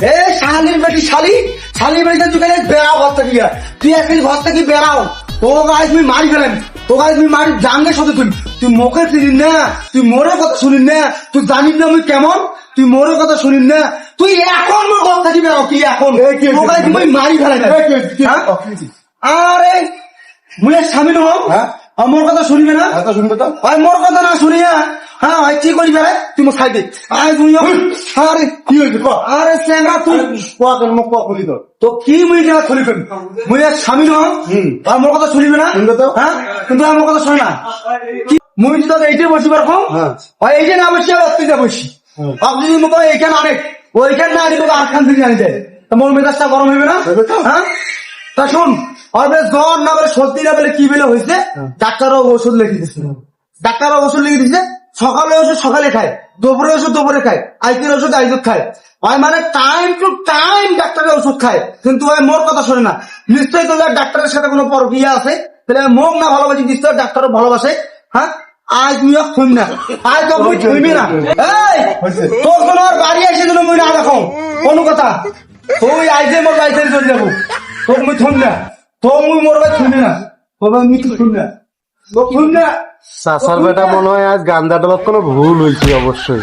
এ শালির বেটি শালির বেটিতে তুই গেলে বেড়াও ঘর থেকে তুই একদিন ঘর থেকে বেড়াও তো গাছ তুমি মারি ফেলেন তো গাছ তুমি মারি জানলে সাথে তুই মুখে ফিরিস না তুই মোরের কথা শুনিস না তুই জানিস না আমি কেমন তুই মোরের কথা শুনিস না তুই এখন মোর ঘর থেকে বেড়াও কি এখন তুমি মারি ফেলেন আরে মুই স্বামী নহ মোর কথা শুনবে না শুনবে তো মোর কথা না শুনিয়া হ্যাঁ ভাই কি করি বেড়ে তুই মোর সাইডে আরে কি হয়েছে আরে স্যাংরা তুই মুখ খুলি তো তো কি মুই যা খুলি ফেল মুই স্বামী নহ আর মোর কথা শুনবে না শুনবে তো হ্যাঁ কিন্তু আমার কথা শোনে না মুই তো এইটাই বসিবার কম এইটা না বসি আর তুই যা বসি আপনি যদি মুখ এইখানে আনে ওইখানে না আনি তোকে আটখান থেকে আনি দেয় তা মোর মেজাজটা গরম হইবে না হ্যাঁ তা শোন আর বেশ জ্বর না বলে সর্দি না বলে কি বেলে হয়েছে ডাক্তারও ওষুধ লিখে দিচ্ছে ডাক্তারও ওষুধ লিখে দিচ্ছে সকালে ওষুধ সকালে খায় দুপুরে ওষুধ দুপুরে খায় আইতের ওষুধ আইজত খায় ওই মানে টাইম টু টাইম ডাক্তারের ওষুধ খায় কিন্তু ওই মোর কথা শোনে না নিশ্চয়ই তোর ডাক্তারের সাথে কোনো পরকিয়া আছে তাহলে মোক না ভালোবাসি নিশ্চয় ডাক্তারও ভালোবাসে হ্যাঁ আজ মুই শুন না আজ তো মুই শুনবি না এই তোর কোন বাড়ি এসে দিল মুই না দেখো কোনো কথা তুই আইজে মোর বাড়িতে চলে যাবো তোর মুই শুন না তো মুই মোর বাড়ি শুনবি না বাবা আমি তো শুন না শুন না চাচার বেটা মনে হয় আজ গান্দা ডালত কোনো ভুল হয়েছে অবশ্যই।